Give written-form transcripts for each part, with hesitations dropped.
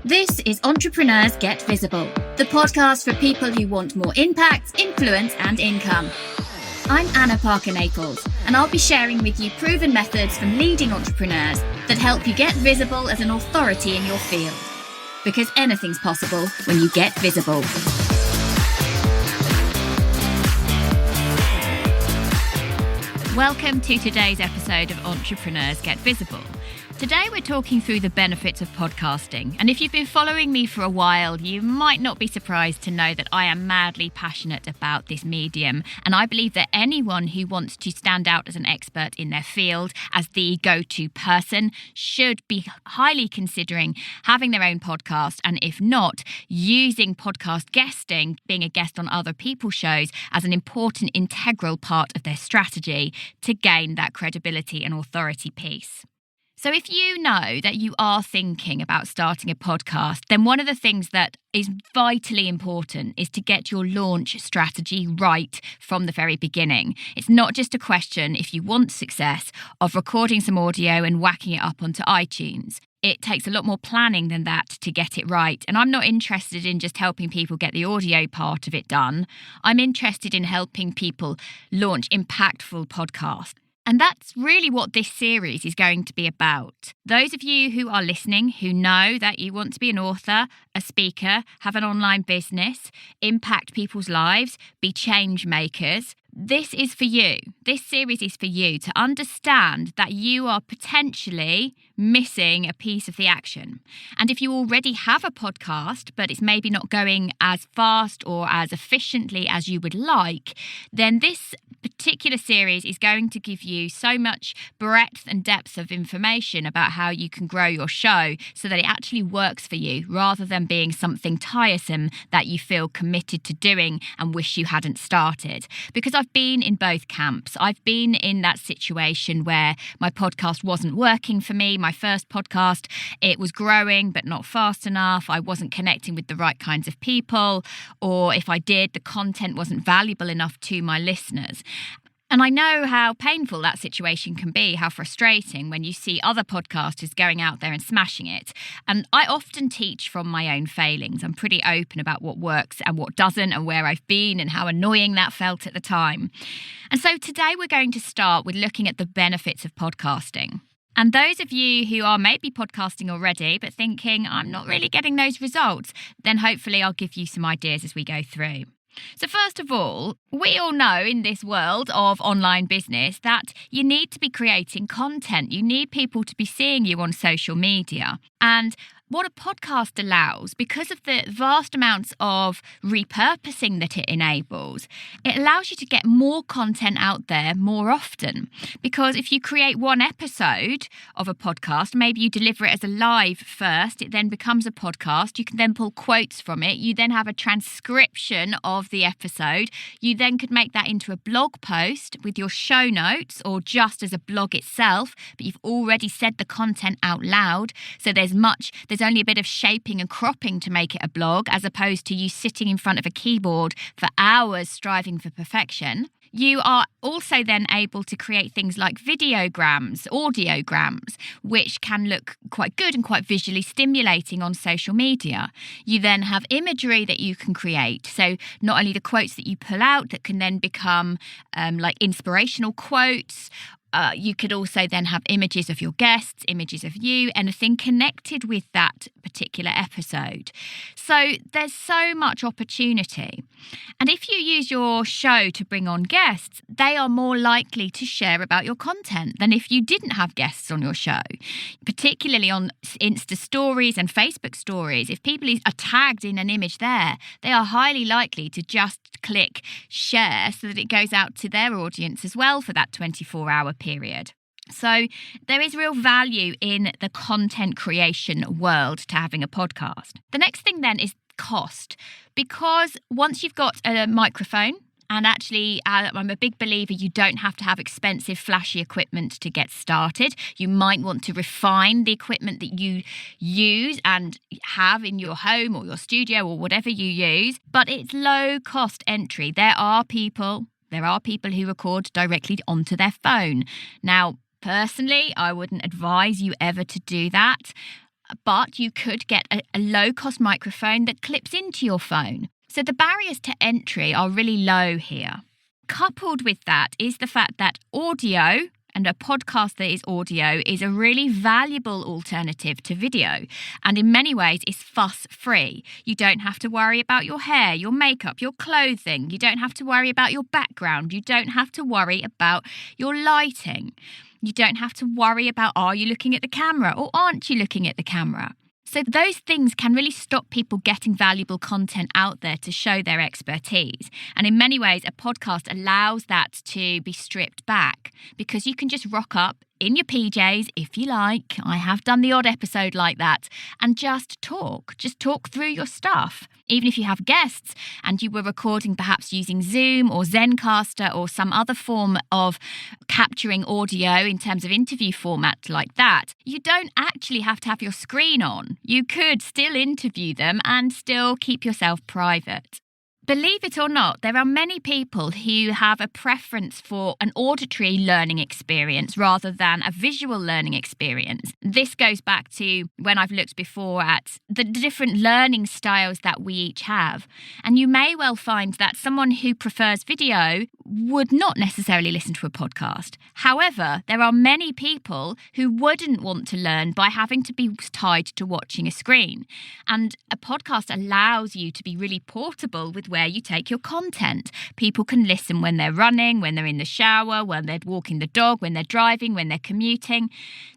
This is Entrepreneurs Get Visible, the podcast for people who want more impact, influence, and income. I'm Anna Parker-Naples, and I'll be sharing with you proven methods from leading entrepreneurs that help you get visible as an authority in your field. Because anything's possible when you get visible. Welcome to today's episode of Entrepreneurs Get Visible. Today we're talking through the benefits of podcasting, and if you've been following me for a while, you might not be surprised to know that I am madly passionate about this medium, and I believe that anyone who wants to stand out as an expert in their field, as the go-to person, should be highly considering having their own podcast, and if not, using podcast guesting, being a guest on other people's shows, as an important integral part of their strategy to gain that credibility and authority piece. So if you know that you are thinking about starting a podcast, then one of the things that is vitally important is to get your launch strategy right from the very beginning. It's not just a question, if you want success, of recording some audio and whacking it up onto iTunes. It takes a lot more planning than that to get it right. And I'm not interested in just helping people get the audio part of it done. I'm interested in helping people launch impactful podcasts. And that's really what this series is going to be about. Those of you who are listening, who know that you want to be an author, a speaker, have an online business, impact people's lives, be change makers, this is for you. This series is for you to understand that you are potentially missing a piece of the action. And if you already have a podcast, but it's maybe not going as fast or as efficiently as you would like, then this particular series is going to give you so much breadth and depth of information about how you can grow your show so that it actually works for you, rather than being something tiresome that you feel committed to doing and wish you hadn't started. Because I've been in both camps. I've been in that situation where my podcast wasn't working for me. My first podcast, it was growing but not fast enough. I wasn't connecting with the right kinds of people, or if I did, the content wasn't valuable enough to my listeners. And I know how painful that situation can be, how frustrating when you see other podcasters going out there and smashing it. And I often teach from my own failings. I'm pretty open about what works and what doesn't, and where I've been and how annoying that felt at the time. And so today we're going to start with looking at the benefits of podcasting. And those of you who are maybe podcasting already but thinking, I'm not really getting those results, then hopefully I'll give you some ideas as we go through. So first of all, we all know in this world of online business that you need to be creating content. You need people to be seeing you on social media. And what a podcast allows, because of the vast amounts of repurposing that it enables, it allows you to get more content out there more often. Because if you create one episode of a podcast, maybe you deliver it as a live first, it then becomes a podcast. You can then pull quotes from it. You then have a transcription of the episode. You then could make that into a blog post with your show notes, or just as a blog itself, but you've already said the content out loud. So there's only a bit of shaping and cropping to make it a blog, as opposed to you sitting in front of a keyboard for hours striving for perfection. You are also then able to create things like videograms, audiograms, which can look quite good and quite visually stimulating on social media. You then have imagery that you can create. So not only the quotes that you pull out that can then become like inspirational quotes, you could also then have images of your guests, images of you, anything connected with that particular episode. So there's so much opportunity. And if you use your show to bring on guests, they are more likely to share about your content than if you didn't have guests on your show. Particularly on Insta stories and Facebook stories, if people are tagged in an image there, they are highly likely to just click share so that it goes out to their audience as well for that 24-hour period. So there is real value in the content creation world to having a podcast. The next thing then is cost, because once you've got a microphone, and actually, I'm a big believer you don't have to have expensive, flashy equipment to get started. You might want to refine the equipment that you use and have in your home or your studio or whatever you use, but it's low cost entry. There are people who record directly onto their phone. Now, personally, I wouldn't advise you ever to do that. but you could get a low-cost microphone that clips into your phone. So the barriers to entry are really low here. Coupled with that is the fact that audio, and a podcast that is audio, is a really valuable alternative to video, and in many ways is fuss-free. You don't have to worry about your hair, your makeup, your clothing. You don't have to worry about your background. You don't have to worry about your lighting. You don't have to worry about, are you looking at the camera or aren't you looking at the camera? So those things can really stop people getting valuable content out there to show their expertise. And in many ways, a podcast allows that to be stripped back because you can just rock up in your PJs, if you like. I have done the odd episode like that, and just talk through your stuff. Even if you have guests and you were recording perhaps using Zoom or Zencaster or some other form of capturing audio in terms of interview format like that, you don't actually have to have your screen on. You could still interview them and still keep yourself private. Believe it or not, there are many people who have a preference for an auditory learning experience rather than a visual learning experience. This goes back to when I've looked before at the different learning styles that we each have. And you may well find that someone who prefers video would not necessarily listen to a podcast. However, there are many people who wouldn't want to learn by having to be tied to watching a screen. And a podcast allows you to be really portable with where you take your content. People can listen when they're running, when they're in the shower, when they're walking the dog, when they're driving, when they're commuting.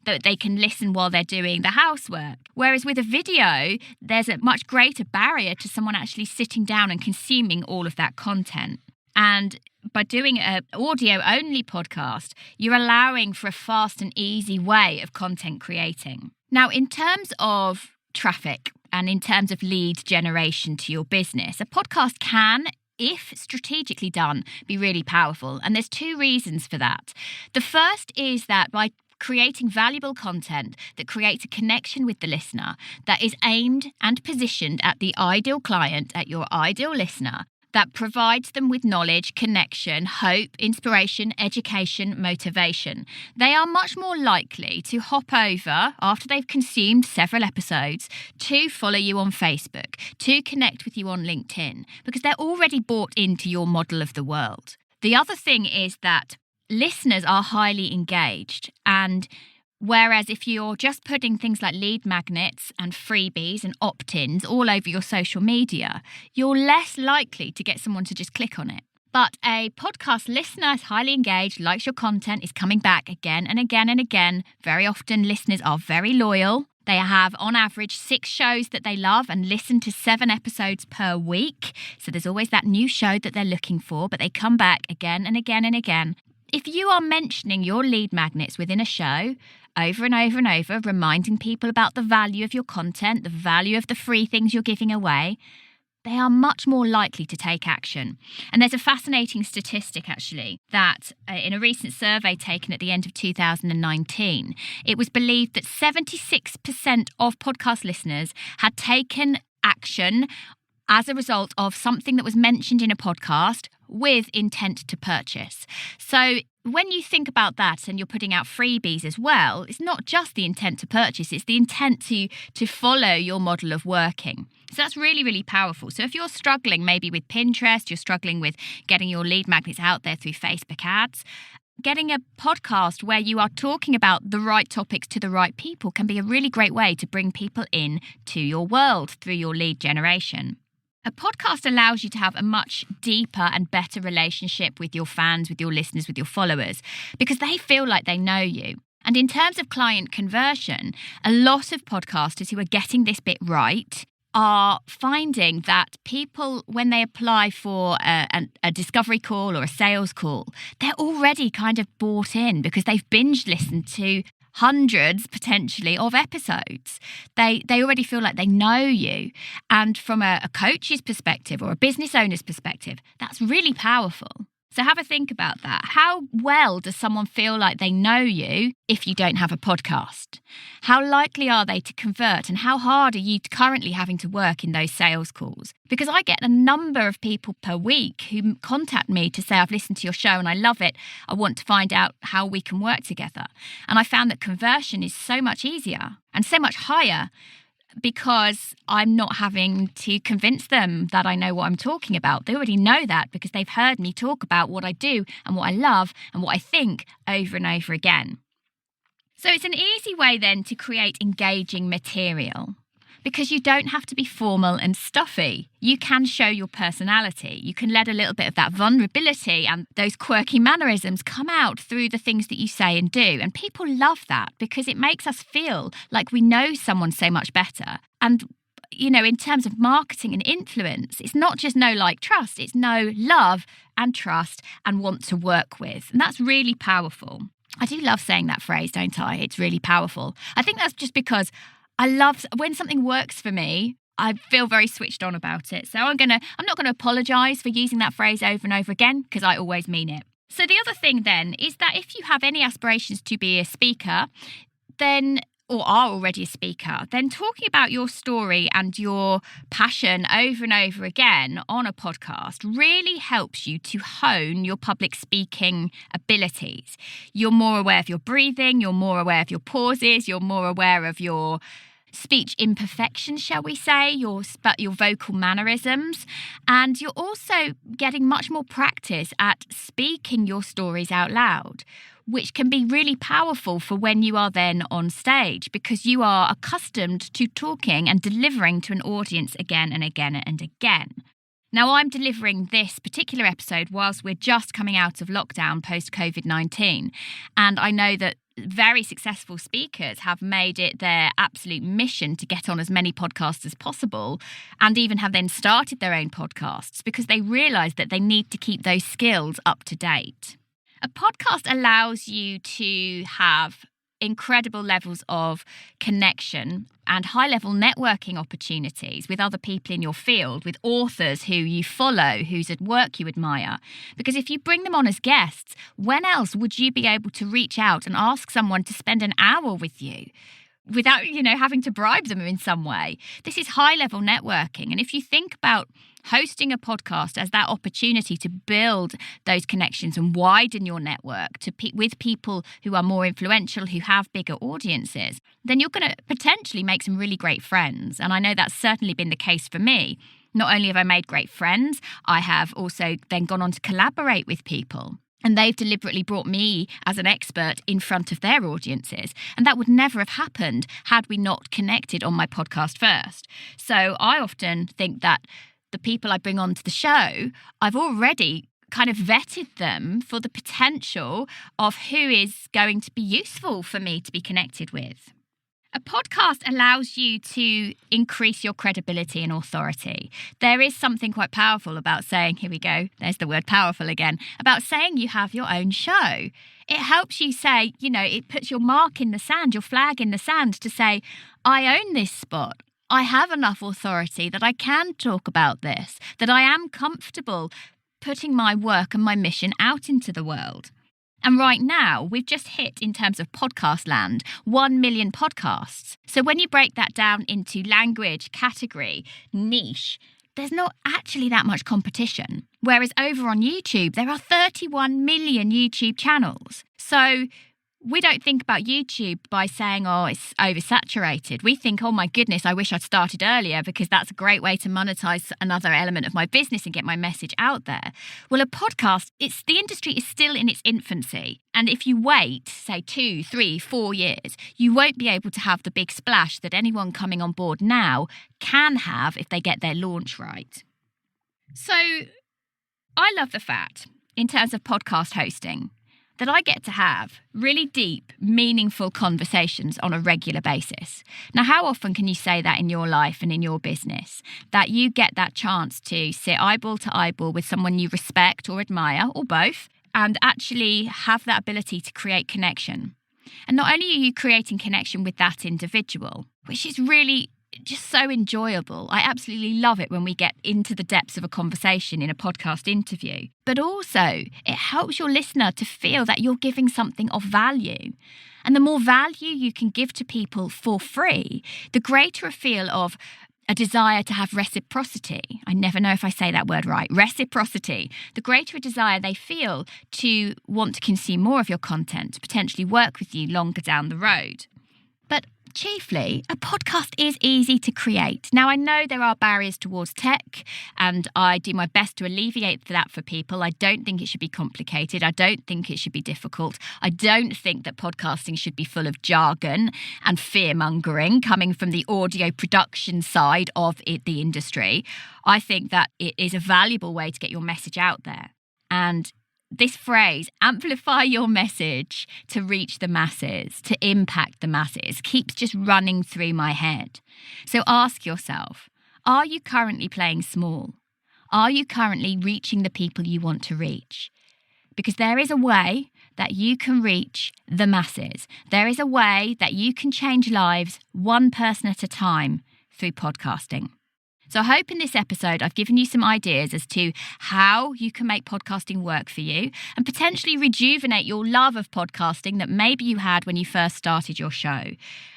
That they can listen while they're doing the housework. Whereas with a video, there's a much greater barrier to someone actually sitting down and consuming all of that content. And by doing an audio-only podcast, you're allowing for a fast and easy way of content creating. Now, in terms of traffic and in terms of lead generation to your business, a podcast can, if strategically done, be really powerful. And there's two reasons for that. The first is that by creating valuable content that creates a connection with the listener that is aimed and positioned at the ideal client, at your ideal listener, that provides them with knowledge, connection, hope, inspiration, education, motivation. They are much more likely to hop over after they've consumed several episodes to follow you on Facebook, to connect with you on LinkedIn, because they're already bought into your model of the world. The other thing is that listeners are highly engaged, and whereas if you're just putting things like lead magnets and freebies and opt-ins all over your social media, you're less likely to get someone to just click on it. But a podcast listener is highly engaged, likes your content, is coming back again and again and again. Very often listeners are very loyal. They have, on average, 6 shows that they love and listen to 7 episodes per week. So there's always that new show that they're looking for, but they come back again and again and again. If you are mentioning your lead magnets within a show over and over and over, reminding people about the value of your content, the value of the free things you're giving away, they are much more likely to take action. And there's a fascinating statistic, actually, that in a recent survey taken at the end of 2019, it was believed that 76% of podcast listeners had taken action as a result of something that was mentioned in a podcast with intent to purchase. So when you think about that and you're putting out freebies as well, it's not just the intent to purchase, it's the intent to follow your model of working. So that's really, really powerful. So if you're struggling maybe with Pinterest, you're struggling with getting your lead magnets out there through Facebook ads, getting a podcast where you are talking about the right topics to the right people can be a really great way to bring people in to your world through your lead generation. A podcast allows you to have a much deeper and better relationship with your fans, with your listeners, with your followers, because they feel like they know you. And in terms of client conversion, a lot of podcasters who are getting this bit right are finding that people, when they apply for a discovery call or a sales call, they're already kind of bought in because they've binge listened to hundreds potentially of episodes. They already feel like they know you. And from a coach's perspective or a business owner's perspective, that's really powerful. So have a think about that. How well does someone feel like they know you if you don't have a podcast? How likely are they to convert, and how hard are you currently having to work in those sales calls? Because I get a number of people per week who contact me to say, I've listened to your show and I love it. I want to find out how we can work together. And I found that conversion is so much easier and so much higher because I'm not having to convince them that I know what I'm talking about. They already know that because they've heard me talk about what I do and what I love and what I think over and over again. So it's an easy way then to create engaging material because you don't have to be formal and stuffy. You can show your personality. You can let a little bit of that vulnerability and those quirky mannerisms come out through the things that you say and do. And people love that because it makes us feel like we know someone so much better. And, you know, in terms of marketing and influence, it's not just know, like, trust. It's know, love and trust and want to work with. And that's really powerful. I do love saying that phrase, don't I? It's really powerful. I think that's just because I love when something works for me. I feel very switched on about it. So I'm not going to apologise for using that phrase over and over again because I always mean it. So the other thing then is that if you have any aspirations to be a speaker, then or are already a speaker, then talking about your story and your passion over and over again on a podcast really helps you to hone your public speaking abilities. You're more aware of your breathing, you're more aware of your pauses, you're more aware of your speech imperfections, shall we say, your vocal mannerisms, and you're also getting much more practice at speaking your stories out loud, which can be really powerful for when you are then on stage because you are accustomed to talking and delivering to an audience again and again and again. Now, I'm delivering this particular episode whilst we're just coming out of lockdown post-COVID-19, and I know that very successful speakers have made it their absolute mission to get on as many podcasts as possible and even have then started their own podcasts because they realise that they need to keep those skills up to date. A podcast allows you to have incredible levels of connection and high-level networking opportunities with other people in your field, with authors who you follow, whose work you admire. Because if you bring them on as guests, when else would you be able to reach out and ask someone to spend an hour with you without, having to bribe them in some way? This is high-level networking. And if you think about hosting a podcast as that opportunity to build those connections and widen your network with people who are more influential, who have bigger audiences, then you're going to potentially make some really great friends. And I know that's certainly been the case for me. Not only have I made great friends, I have also then gone on to collaborate with people. And they've deliberately brought me as an expert in front of their audiences. And that would never have happened had we not connected on my podcast first. So I often think that the people I bring onto the show, I've already kind of vetted them for the potential of who is going to be useful for me to be connected with. A podcast allows you to increase your credibility and authority. There is something quite powerful about saying, here we go, there's the word powerful again, about saying you have your own show. It helps you say, it puts your mark in the sand, your flag in the sand to say, I own this spot. I have enough authority that I can talk about this, that I am comfortable putting my work and my mission out into the world. And right now, we've just hit, in terms of podcast land, 1 million podcasts. So when you break that down into language, category, niche, there's not actually that much competition. Whereas over on YouTube, there are 31 million YouTube channels. So we don't think about YouTube by saying, oh, it's oversaturated. We think, oh my goodness, I wish I'd started earlier because that's a great way to monetize another element of my business and get my message out there. Well, a podcast, the industry is still in its infancy. And if you wait, say 2, 3, 4 years, you won't be able to have the big splash that anyone coming on board now can have if they get their launch right. So I love the fact, in terms of podcast hosting, that I get to have really deep, meaningful conversations on a regular basis. Now, how often can you say that in your life and in your business? That you get that chance to sit eyeball to eyeball with someone you respect or admire, or both, and actually have that ability to create connection. And not only are you creating connection with that individual, which is really just so enjoyable. I absolutely love it when we get into the depths of a conversation in a podcast interview. But also, it helps your listener to feel that you're giving something of value. And the more value you can give to people for free, the greater a feel of a desire to have reciprocity. I never know if I say that word right. Reciprocity. The greater a desire they feel to want to consume more of your content, potentially work with you longer down the road. But chiefly, a podcast is easy to create. Now, I know there are barriers towards tech, and I do my best to alleviate that for people. I don't think it should be complicated. I don't think it should be difficult. I don't think that podcasting should be full of jargon and fear-mongering coming from the audio production side of the industry. I think that it is a valuable way to get your message out there. And this phrase, amplify your message to reach the masses, to impact the masses, keeps just running through my head. So ask yourself, are you currently playing small? Are you currently reaching the people you want to reach? Because there is a way that you can reach the masses. There is a way that you can change lives one person at a time through podcasting. So I hope in this episode I've given you some ideas as to how you can make podcasting work for you and potentially rejuvenate your love of podcasting that maybe you had when you first started your show.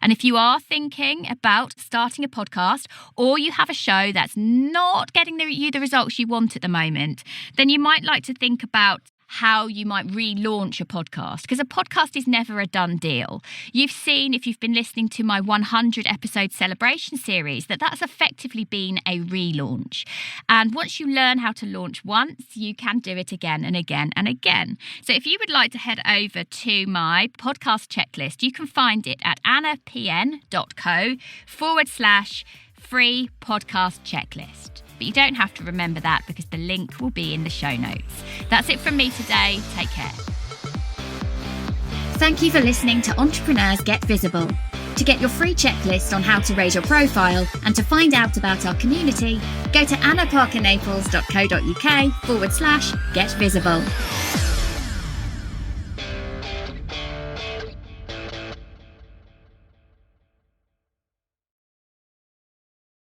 And if you are thinking about starting a podcast, or you have a show that's not getting you the results you want at the moment, then you might like to think about how you might relaunch a podcast, because a podcast is never a done deal. You've seen, if you've been listening to my 100 episode celebration series, that that's effectively been a relaunch. And once you learn how to launch once, you can do it again and again and again. So if you would like to head over to my podcast checklist, you can find it at annapn.co/free podcast checklist. But you don't have to remember that because the link will be in the show notes. That's it from me today. Take care. Thank you for listening to Entrepreneurs Get Visible. To get your free checklist on how to raise your profile and to find out about our community, go to annaparkernaples.co.uk/get visible.